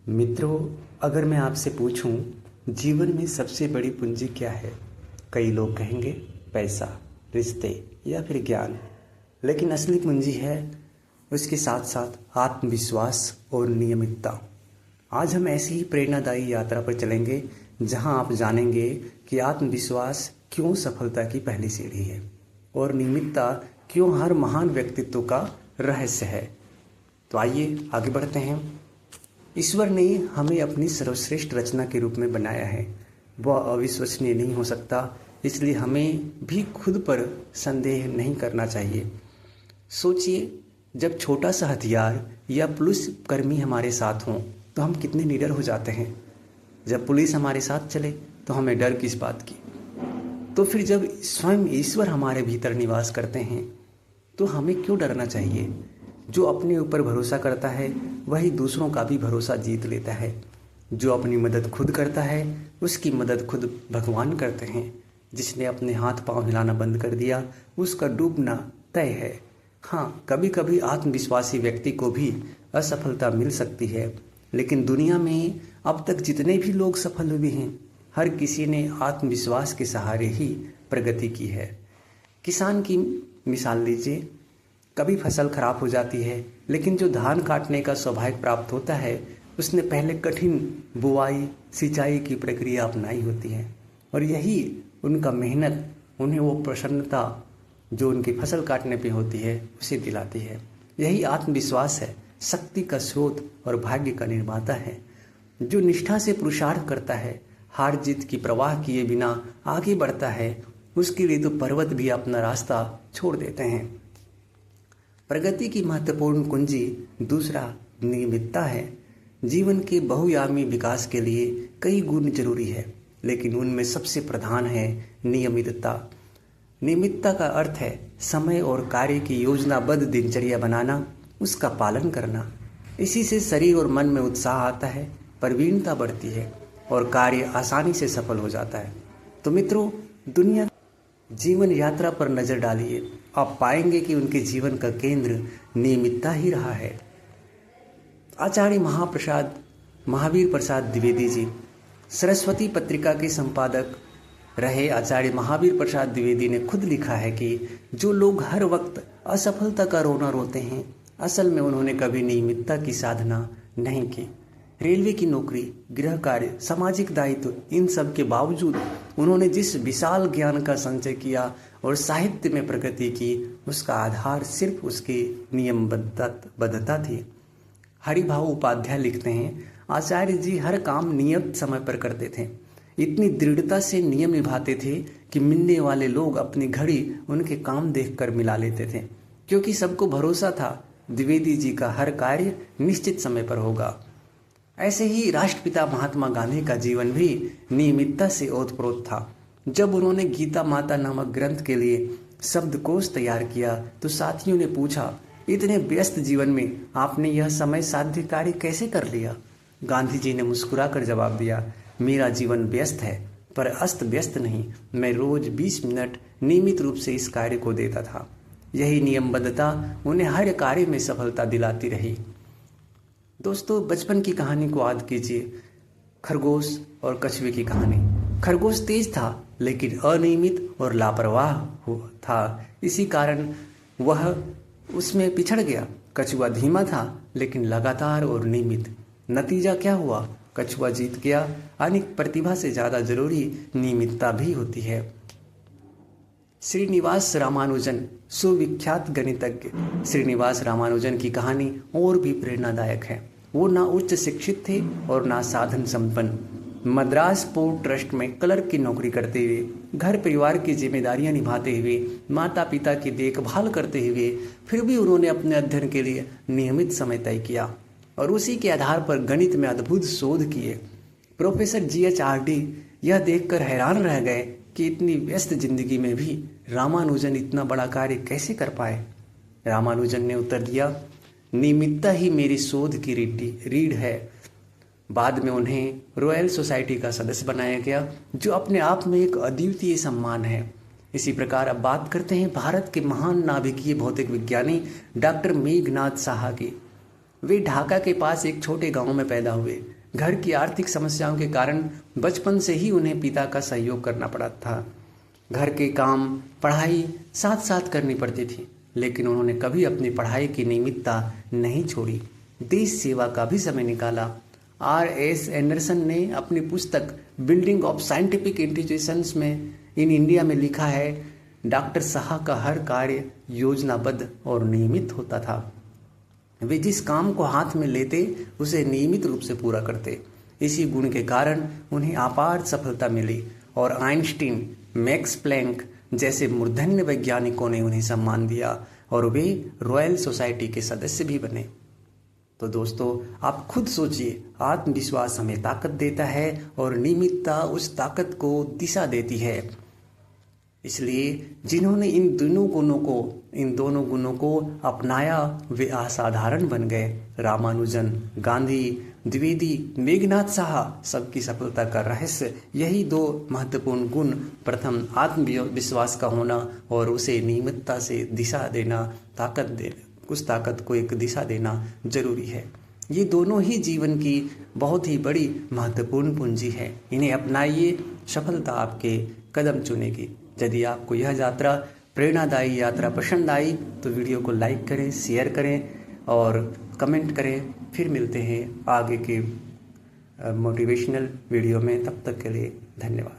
मित्रों, अगर मैं आपसे पूछूं जीवन में सबसे बड़ी पूंजी क्या है? कई लोग कहेंगे पैसा, रिश्ते या फिर ज्ञान। लेकिन असली पूंजी है उसके साथ साथ आत्मविश्वास और नियमितता। आज हम ऐसी ही प्रेरणादायी यात्रा पर चलेंगे जहां आप जानेंगे कि आत्मविश्वास क्यों सफलता की पहली सीढ़ी है और नियमितता क्यों हर महान व्यक्तित्व का रहस्य है। तो आइए आगे बढ़ते हैं। ईश्वर ने हमें अपनी सर्वश्रेष्ठ रचना के रूप में बनाया है। वह अविश्वसनीय नहीं हो सकता, इसलिए हमें भी खुद पर संदेह नहीं करना चाहिए। सोचिए, जब छोटा सा हथियार या पुलिस कर्मी हमारे साथ हों तो हम कितने निडर हो जाते हैं। जब पुलिस हमारे साथ चले तो हमें डर किस बात की। तो फिर जब स्वयं ईश्वर हमारे भीतर निवास करते हैं तो हमें क्यों डरना चाहिए। जो अपने ऊपर भरोसा करता है वही दूसरों का भी भरोसा जीत लेता है। जो अपनी मदद खुद करता है उसकी मदद खुद भगवान करते हैं। जिसने अपने हाथ पांव हिलाना बंद कर दिया उसका डूबना तय है। हाँ, कभी कभी आत्मविश्वासी व्यक्ति को भी असफलता मिल सकती है, लेकिन दुनिया में अब तक जितने भी लोग सफल हुए हैं हर किसी ने आत्मविश्वास के सहारे ही प्रगति की है। किसान की मिसाल लीजिए। कभी फसल खराब हो जाती है, लेकिन जो धान काटने का सौभाग्य प्राप्त होता है उसने पहले कठिन बुआई सिंचाई की प्रक्रिया अपनाई होती है और यही उनका मेहनत उन्हें वो प्रसन्नता जो उनकी फसल काटने पे होती है उसे दिलाती है। यही आत्मविश्वास है, शक्ति का स्रोत और भाग्य का निर्माता है। जो निष्ठा से पुरुषार्थ करता है, हार जीत की परवाह किए बिना आगे बढ़ता है, उसके लिए तो पर्वत भी अपना रास्ता छोड़ देते हैं। प्रगति की महत्वपूर्ण कुंजी दूसरा नियमितता है। जीवन के बहुआयामी विकास के लिए कई गुण जरूरी है, लेकिन उनमें सबसे प्रधान है नियमितता। नियमितता का अर्थ है समय और कार्य की योजनाबद्ध दिनचर्या बनाना, उसका पालन करना। इसी से शरीर और मन में उत्साह आता है, प्रवीणता बढ़ती है और कार्य आसानी से सफल हो जाता है। तो मित्रों, दुनिया जीवन यात्रा पर नजर डालिए, आप पाएंगे कि उनके जीवन का केंद्र नियमितता ही रहा है। आचार्य महावीर प्रसाद द्विवेदी जी सरस्वती पत्रिका के संपादक रहे। आचार्य महावीर प्रसाद द्विवेदी ने खुद लिखा है कि जो लोग हर वक्त असफलता का रोना रोते हैं, असल में उन्होंने कभी नियमितता की साधना नहीं की। रेलवे की नौकरी, गृह कार्य, सामाजिक दायित्व, इन सब के बावजूद उन्होंने जिस विशाल ज्ञान का संचय किया और साहित्य में प्रगति की, उसका आधार सिर्फ उसकी नियमबद्धता थी। हरिभाऊ उपाध्याय लिखते हैं, आचार्य जी हर काम नियत समय पर करते थे। इतनी दृढ़ता से नियम निभाते थे कि मिलने वाले लोग अपनी घड़ी उनके काम देखकर मिला लेते थे, क्योंकि सबको भरोसा था द्विवेदी जी का हर कार्य निश्चित समय पर होगा। ऐसे ही राष्ट्रपिता महात्मा गांधी का जीवन भी नियमितता से ओतप्रोत था। जब उन्होंने गीता माता नामक ग्रंथ के लिए शब्दकोश तैयार किया तो साथियों ने पूछा, इतने व्यस्त जीवन में आपने यह समय साध्य कार्य कैसे कर लिया? गांधी जी ने मुस्कुराकर जवाब दिया, मेरा जीवन व्यस्त है पर अस्त व्यस्त नहीं। मैं रोज 20 मिनट नियमित रूप से इस कार्य को देता था। यही नियमबद्धता उन्हें हर कार्य में सफलता दिलाती रही। दोस्तों, बचपन की कहानी को याद कीजिए। खरगोश और कछुए की कहानी। खरगोश तेज था लेकिन अनियमित और लापरवाह था, इसी कारण वह उसमें पिछड़ गया। कछुआ धीमा था लेकिन लगातार और नियमित। नतीजा क्या हुआ? कछुआ जीत गया। यानी प्रतिभा से ज़्यादा जरूरी नियमितता भी होती है। श्रीनिवास रामानुजन, सुविख्यात गणितज्ञ श्रीनिवास रामानुजन की कहानी और भी प्रेरणादायक है। वो ना उच्च शिक्षित थे और ना साधन संपन्न। मद्रास पोर्ट ट्रस्ट में क्लर्क की नौकरी करते हुए, घर परिवार की जिम्मेदारियां निभाते हुए, माता पिता की देखभाल करते हुए, फिर भी उन्होंने अपने अध्ययन के लिए नियमित समय तय किया और उसी के आधार पर गणित में अद्भुत शोध किए। प्रोफेसर GH हार्डी यह देखकर हैरान रह गए कि इतनी व्यस्त जिंदगी में भी रामानुजन इतना बड़ा कार्य कैसे कर पाए। रामानुजन ने उत्तर दिया, नियमितता ही मेरी शोध की रीढ़ है। बाद में उन्हें रॉयल सोसाइटी का सदस्य बनाया गया, जो अपने आप में एक अद्वितीय सम्मान है। इसी प्रकार अब बात करते हैं भारत के महान नाभिकीय भौतिक विज्ञानी डॉक्टर मेघनाथ साहा की। वे ढाका के पास एक छोटे गांव में पैदा हुए। घर की आर्थिक समस्याओं के कारण बचपन से ही उन्हें पिता का सहयोग करना पड़ा था। घर के काम, पढ़ाई साथ साथ करनी पड़ती थी, लेकिन उन्होंने कभी अपनी पढ़ाई की नियमितता नहीं छोड़ी। देश सेवा का भी समय निकाला। R.S. एंडरसन ने अपनी पुस्तक बिल्डिंग ऑफ साइंटिफिक इंस्टीट्यूशंस में इन इंडिया में लिखा है, डॉक्टर शाह का हर कार्य योजनाबद्ध और नियमित होता था। वे जिस काम को हाथ में लेते उसे नियमित रूप से पूरा करते। इसी गुण के कारण उन्हें अपार सफलता मिली और आइंस्टीन, मैक्स प्लैंक जैसे मूर्धन्य वैज्ञानिकों ने उन्हें सम्मान दिया और वे रॉयल सोसाइटी के सदस्य भी बने। तो दोस्तों, आप खुद सोचिए, आत्मविश्वास हमें ताकत देता है और नियमितता उस ताकत को दिशा देती है। इसलिए जिन्होंने इन दोनों गुणों को अपनाया वे असाधारण बन गए। रामानुजन, गांधी, द्विवेदी, मेघनाथ साहा, सबकी सफलता का रहस्य यही दो महत्वपूर्ण गुण, प्रथम आत्मविश्वास का होना और उसे नियमितता से दिशा देना, ताकत देना, उस ताकत को एक दिशा देना जरूरी है। ये दोनों ही जीवन की बहुत ही बड़ी महत्वपूर्ण पूंजी है। इन्हें अपनाइए, सफलता आपके कदम चुनेगी। यदि आपको यह यात्रा, प्रेरणादायी यात्रा पसंद आई तो वीडियो को लाइक करें, शेयर करें और कमेंट करें। फिर मिलते हैं आगे के मोटिवेशनल वीडियो में। तब तक के लिए धन्यवाद।